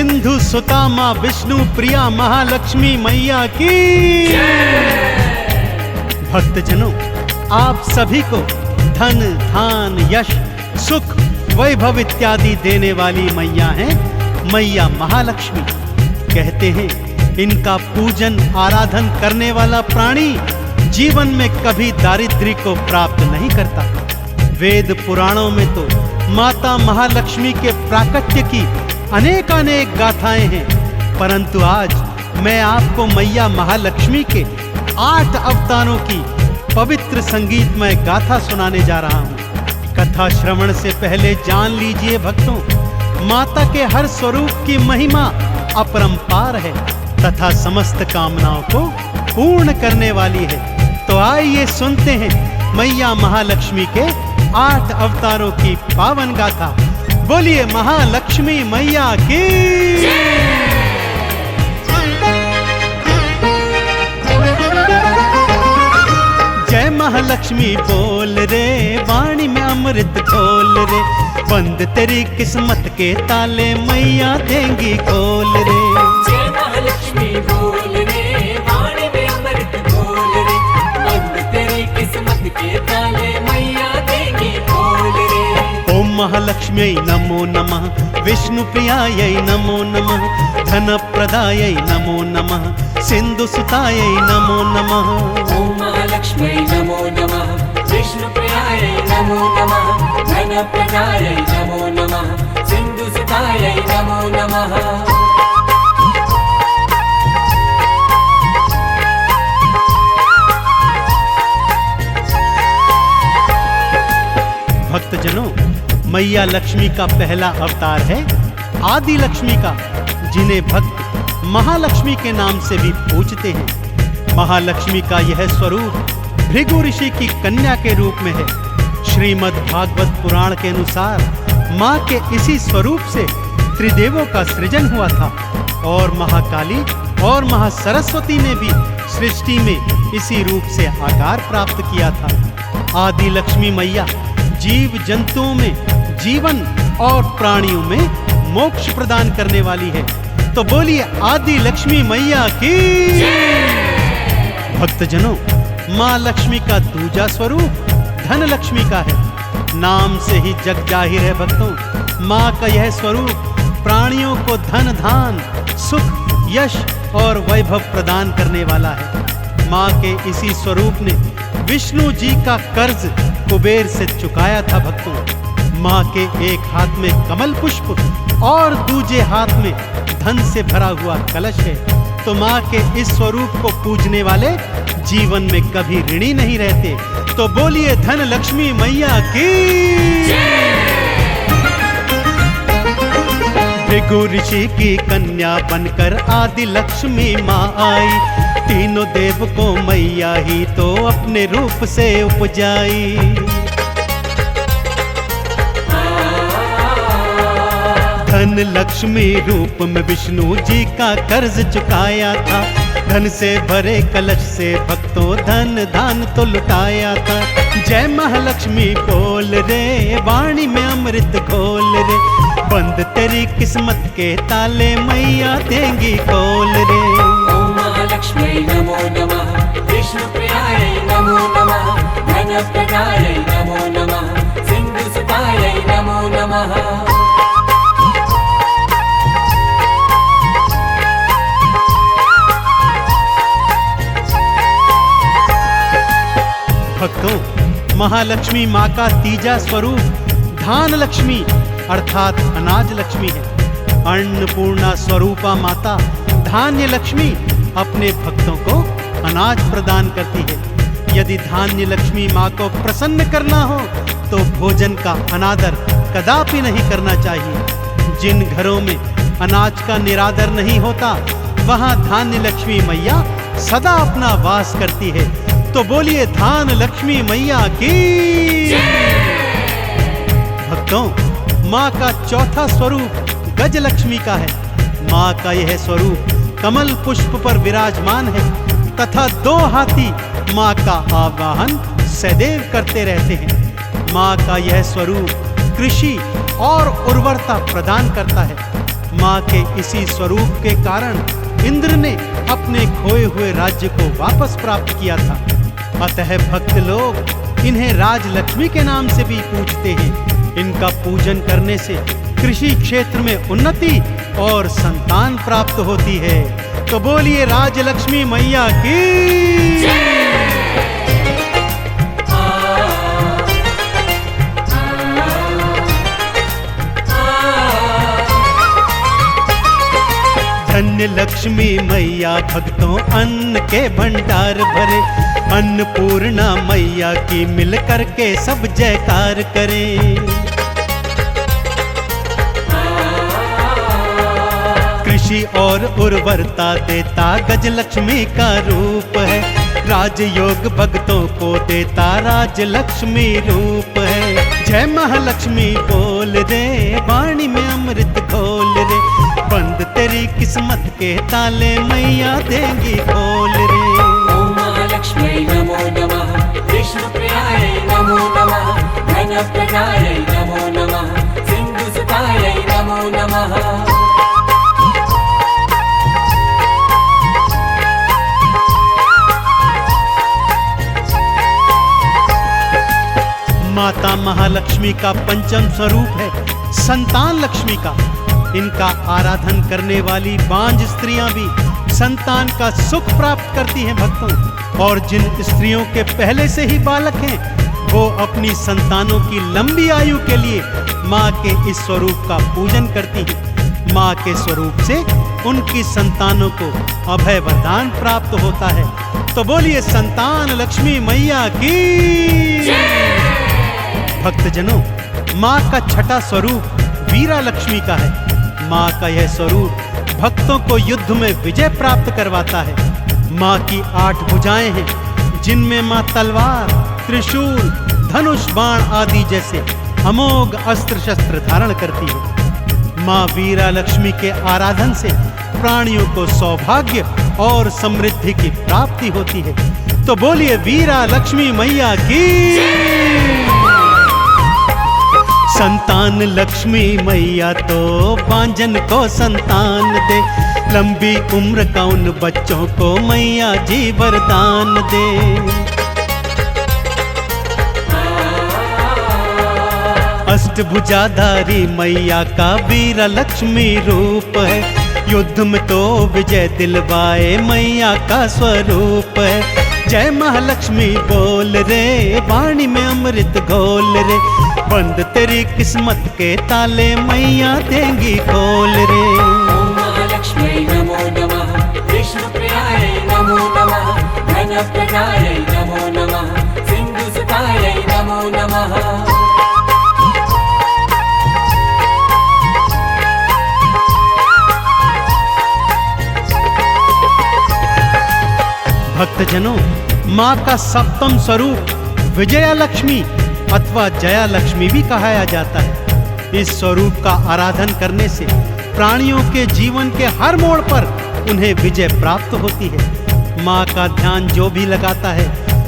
सिंधु सुता माँ विष्णु प्रिया महालक्ष्मी मैया की। भक्तजनों, आप सभी को धन धान यश सुख वैभव इत्यादि देने वाली मैया हैं मैया महालक्ष्मी। कहते हैं इनका पूजन आराधन करने वाला प्राणी जीवन में कभी दारिद्र्य को प्राप्त नहीं करता। वेद पुराणों में तो माता महालक्ष्मी के प्राकट्य की अनेकानेक गाथाएं हैं, परंतु आज मैं आपको मैया महालक्ष्मी के 8 अवतारों की पवित्र संगीतमय गाथा सुनाने जा रहा हूँ। कथा श्रवण से पहले जान लीजिए भक्तों, माता के हर स्वरूप की महिमा अपरंपार है तथा समस्त कामनाओं को पूर्ण करने वाली है। तो आइए सुनते हैं मैया महालक्ष्मी के 8 अवतारों की पावन गाथा। बोलिए महालक्ष्मी मैया की। जय महालक्ष्मी बोल रे, वाणी में अमृत घोल रे, बंद तेरी किस्मत के ताले मैया देंगी खोल रे। जय महालक्ष्मी बोल रे, वाणी में अमृत घोल रे, बंद तेरी किस्मत के ताले मैया देंगी खोल रे। ओम महालक्ष्म्यै नमो नमः, विष्णु प्रियायै नमो नमः, धन प्रदायै नमो नमः, सिंधु सुतायै नमो नमः। ओम महालक्ष्म्यै नमो नमः, विष्णु प्रियायै नमो नमः, धन प्रदायै नमो नमः, सिंधु सुतायै नमो नमः। भक्तजनों, मैया लक्ष्मी का पहला अवतार है आदि लक्ष्मी का, जिन्हें भक्त महालक्ष्मी के नाम से भी पूजते हैं। महालक्ष्मी का यह स्वरूप भृगु ऋषि की कन्या के रूप में है। श्रीमद् भागवत पुराण के अनुसार माँ के इसी स्वरूप से त्रिदेवों का सृजन हुआ था और महाकाली और महासरस्वती ने भी सृष्टि में इसी रूप से आकार प्राप्त किया था। आदि लक्ष्मी मैया जीव जंतुओं में जीवन और प्राणियों में मोक्ष प्रदान करने वाली है। तो बोलिए आदि लक्ष्मी मैया की। भक्तजनों, माँ लक्ष्मी का दूजा स्वरूप धन लक्ष्मी का है। नाम से ही जग जाहिर है भक्तों, माँ का यह स्वरूप प्राणियों को धन धान सुख यश और वैभव प्रदान करने वाला है। माँ के इसी स्वरूप ने विष्णु जी का कर्ज कुबेर से चुकाया था भक्तों। माँ के एक हाथ में कमल पुष्प और दूजे हाथ में धन से भरा हुआ कलश है। तो माँ के इस स्वरूप को पूजने वाले जीवन में कभी ऋणी नहीं रहते। तो बोलिए धन लक्ष्मी मैया की। भृगु ऋषि की कन्या बनकर आदि लक्ष्मी माँ आई, तीनों देव को मैया ही तो अपने रूप से उपजाई। धन लक्ष्मी रूप में विष्णु जी का कर्ज चुकाया था, धन से भरे कलश से भक्तों धन दान तो लुटाया था। जय महालक्ष्मी बोल रे, वाणी में अमृत घोल रे, बंद तेरी किस्मत के ताले मैया देंगी खोल रे। ओम महालक्ष्मी नमो नमः, विष्णु प्रियायै नमो नमः, धन प्रदायै नमो नमः, सिंधु सुतायै नमो नमः। भक्तों, महालक्ष्मी माँ का तीजा स्वरूप धान लक्ष्मी अर्थात अनाज लक्ष्मी है। अन्नपूर्णा स्वरूपा माता धान्य लक्ष्मी अपने भक्तों को अनाज प्रदान करती है। यदि धान्य लक्ष्मी माँ को प्रसन्न करना हो तो भोजन का अनादर कदापि नहीं करना चाहिए। जिन घरों में अनाज का निरादर नहीं होता, वहाँ धान्य लक्ष्मी मैया सदा अपना वास करती है। तो बोलिए धान लक्ष्मी मैया की। भक्तों, माँ का चौथा स्वरूप गज लक्ष्मी का है। माँ का यह स्वरूप कमल पुष्प पर विराजमान है तथा 2 हाथी माँ का आवाहन सदैव करते रहते हैं। माँ का यह स्वरूप कृषि और उर्वरता प्रदान करता है। माँ के इसी स्वरूप के कारण इंद्र ने अपने खोए हुए राज्य को वापस प्राप्त किया था। अतः भक्त लोग इन्हें राजलक्ष्मी के नाम से भी पूजते हैं। इनका पूजन करने से कृषि क्षेत्र में उन्नति और संतान प्राप्त होती है। तो बोलिए राजलक्ष्मी मैया की। धन्य लक्ष्मी मैया भक्तों अन्न के भंडार भरे, अन्नपूर्णा मैया की मिल करके सब जयकार करें। कृषि और उर्वरता देता गजलक्ष्मी का रूप है, राजयोग भक्तों को देता राजलक्ष्मी रूप है। जय महालक्ष्मी बोल रे, वाणी में अमृत घोल रे, बंद तेरी किस्मत के ताले मैया देंगी खोल रे। ओम महालक्ष्मी नमो नमः, विष्णु प्रियाय नमो नमः, धन प्रदाय नमो नमः, सिंधु सुताय नमो नमः। माता महालक्ष्मी का पंचम स्वरूप है संतान लक्ष्मी का। इनका आराधन करने वाली बांझ स्त्रियां भी संतान का सुख प्राप्त करती हैं भक्तों। और जिन स्त्रियों के पहले से ही बालक हैं, वो अपनी संतानों की लंबी आयु के लिए माँ के इस स्वरूप का पूजन करती हैं। माँ के स्वरूप से उनकी संतानों को अभय वरदान प्राप्त होता है। तो बोलिए संतान लक्ष्मी मैया की। भक्तजनों, माँ का छठा स्वरूप वीरा लक्ष्मी का है। माँ का यह स्वरूप भक्तों को युद्ध में विजय प्राप्त करवाता है। माँ की 8 भुजाएं हैं, जिनमें माँ तलवार, त्रिशूल, धनुष, बाण आदि जैसे अमोघ अस्त्र शस्त्र धारण करती है। माँ वीरा लक्ष्मी के आराधन से प्राणियों को सौभाग्य और समृद्धि की प्राप्ति होती है। तो बोलिए वीरा लक्ष्मी मैया की। संतान लक्ष्मी मैया तो बांझन को संतान दे, लंबी उम्र का उन बच्चों को मैया जी वरदान दे। अष्टभुजाधारी मैया का वीरा लक्ष्मी रूप है, युद्ध में तो विजय दिलवाए मैया का स्वरूप है। जय महालक्ष्मी बोल रे, वाणी में अमृत घोल रे, बंद तेरी किस्मत के ताले मैया देंगी खोल रे। ओम महालक्ष्मी नमो नमः, विष्णु प्रियाय नमो नमः, धन प्रदाय नमो नमः, सिंधु सुताय नमो नमः। भक्तजनों, माँ का सप्तम स्वरूप विजया लक्ष्मी अथवा जया लक्ष्मी भी कहा जाता है। इस स्वरूप का आराधन करने से प्राणियों के जीवन के हर मोड़ पर उन्हें विजय प्राप्त होती है। माँ का ध्यान जो भी लगाता है,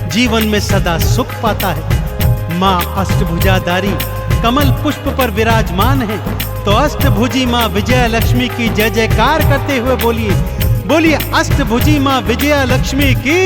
जीवन में सदा सुख पाता है। माँ अष्टभुजाधारी कमल पुष्प पर विराजमान है। तो अष्टभुजी माँ विजया लक्ष्मी की जय जयकार करते हुए बोलिए, बोलिए अष्टभुजी माँ विजया लक्ष्मी की।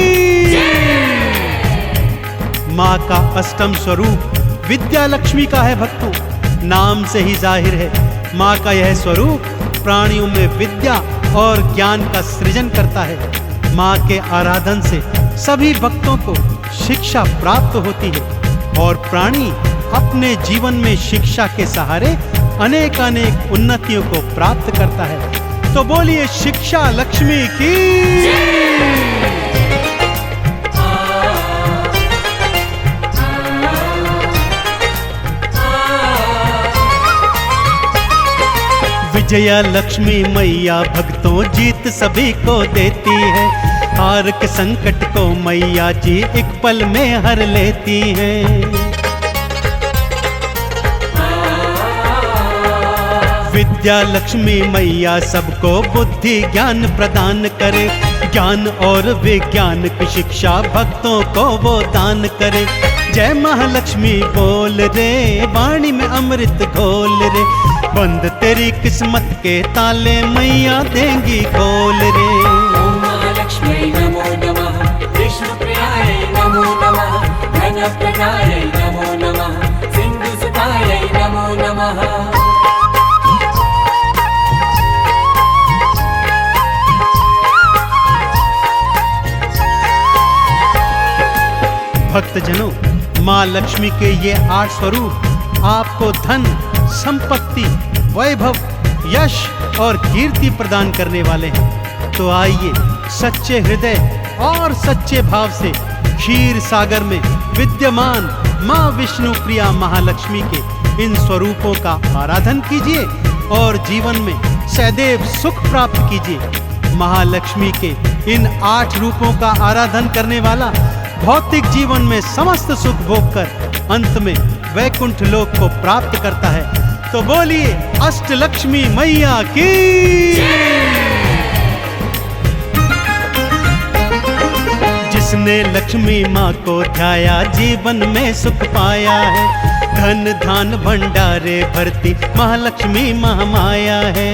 माँ का अष्टम स्वरूप विद्या लक्ष्मी का है भक्तों। नाम से ही जाहिर है, माँ का यह स्वरूप प्राणियों में विद्या और ज्ञान का सृजन करता है। माँ के आराधन से सभी भक्तों को शिक्षा प्राप्त होती है और प्राणी अपने जीवन में शिक्षा के सहारे अनेक अनेक उन्नतियों को प्राप्त करता है। तो बोलिए शिक्षा लक्ष्मी की। विजया लक्ष्मी मैया भक्तों जीत सभी को देती है। हार के संकट को मैया जी एक पल में हर लेती हैं। विद्या लक्ष्मी मैया सबको बुद्धि ज्ञान प्रदान करे, ज्ञान और विज्ञान की शिक्षा भक्तों को वो दान करे। जय महालक्ष्मी बोल रे, वाणी में अमृत घोल रे, बंद तेरी किस्मत के ताले मैया देंगी खोल रे। ओम महालक्ष्मी नमो नमः, विष्णुप्रियायै नमो नमः, धनप्रदायै नमो नमः, सिन्धुसुतायै नमो नमः। भक्तजनों, माँ लक्ष्मी के ये 8 स्वरूप आपको धन, संपत्ति, वैभव, यश और कीर्ति प्रदान करने वाले हैं। तो आइए सच्चे हृदय और सच्चे भाव से क्षीर सागर में विद्यमान माँ विष्णु प्रिया महालक्ष्मी के इन स्वरूपों का आराधन कीजिए और जीवन में सदैव सुख प्राप्त कीजिए। महालक्ष्मी के इन 8 रूपों का आराधन करने वाला भौतिक जीवन में समस्त सुख भोग कर अंत में वैकुंठ लोक को प्राप्त करता है। तो बोलिए अष्टलक्ष्मी मैया की। जिसने लक्ष्मी माँ को ध्याया जीवन में सुख पाया है। धन धान भंडारे भरती महालक्ष्मी महामाया है।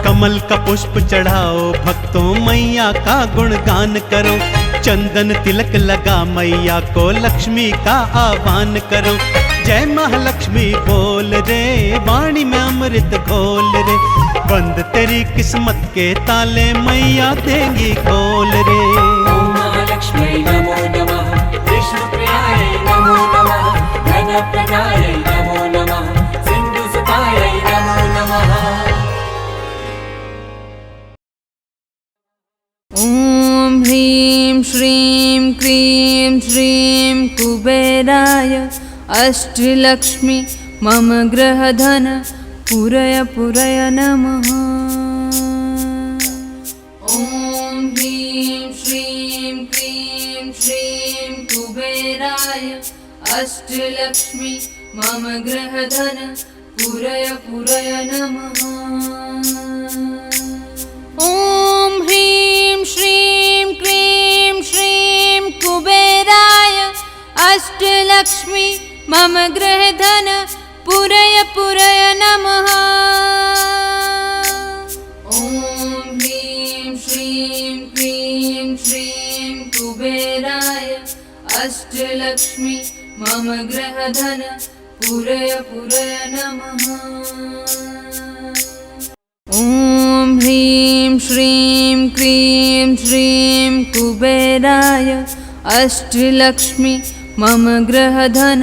कमल का पुष्प चढ़ाओ भक्तों, मैया का गुणगान करो। चंदन तिलक लगा मैया को, लक्ष्मी का आह्वान करो। जय महालक्ष्मी बोल रे, वाणी में अमृत घोल रे। बंद तेरी किस्मत के ताले मैया देंगी खोल रे। ओम महालक्ष्मी नमो नमः, विष्णुप्रियायै नमो नमः, धनप्रदायै नमो नमः, सिन्धुसुतायै नमो नमः। ॐ ह्रीं श्रीं क्रीं श्रीं कुबेराय अष्टलक्ष्मी मम गृहधन पूरय पूरय नमः। ॐ ह्रीं श्रीं क्रीं श्रीं कुबेराय अष्टलक्ष्मी मम गृहधन पूरय पूरय नमः। ॐ ह्रीं श्रीं क्रीं श्रीं कुबेराय अष्टलक्ष्मी मम गृहधन पूरय पूरय नमः। ॐ ह्रीं श्रीं क्रीं श्रीं कुबेराय अष्टलक्ष्मी मम गृहधन पूरय पूरय नमः। ॐ ह्रीं श्रीं क्रीं श्रीं कुबेराय अष्टलक्ष्मी मम गृहधन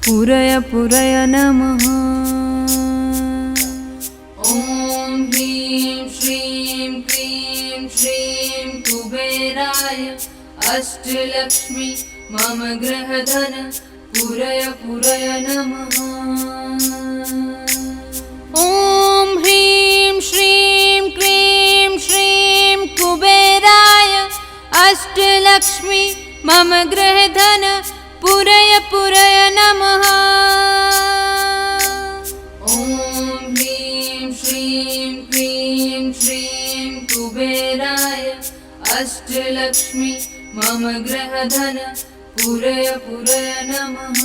पूरय पूरय नमः। ॐ ह्रीं श्रीं क्रीं श्रीं कुबेराय अष्टलक्ष्मी मम गृहधन पूरय पूरय नमः। ॐ ह्रीं श्रीं क्रीं श्रीं कुबेराय अष्टलक्ष्मी मम गृहधन पूरय पूरय नमः। ॐ ह्रीं श्रीं क्रीं श्रीं कुबेराय अष्टलक्ष्मी मम गृहधन पूरय पूरय नमः।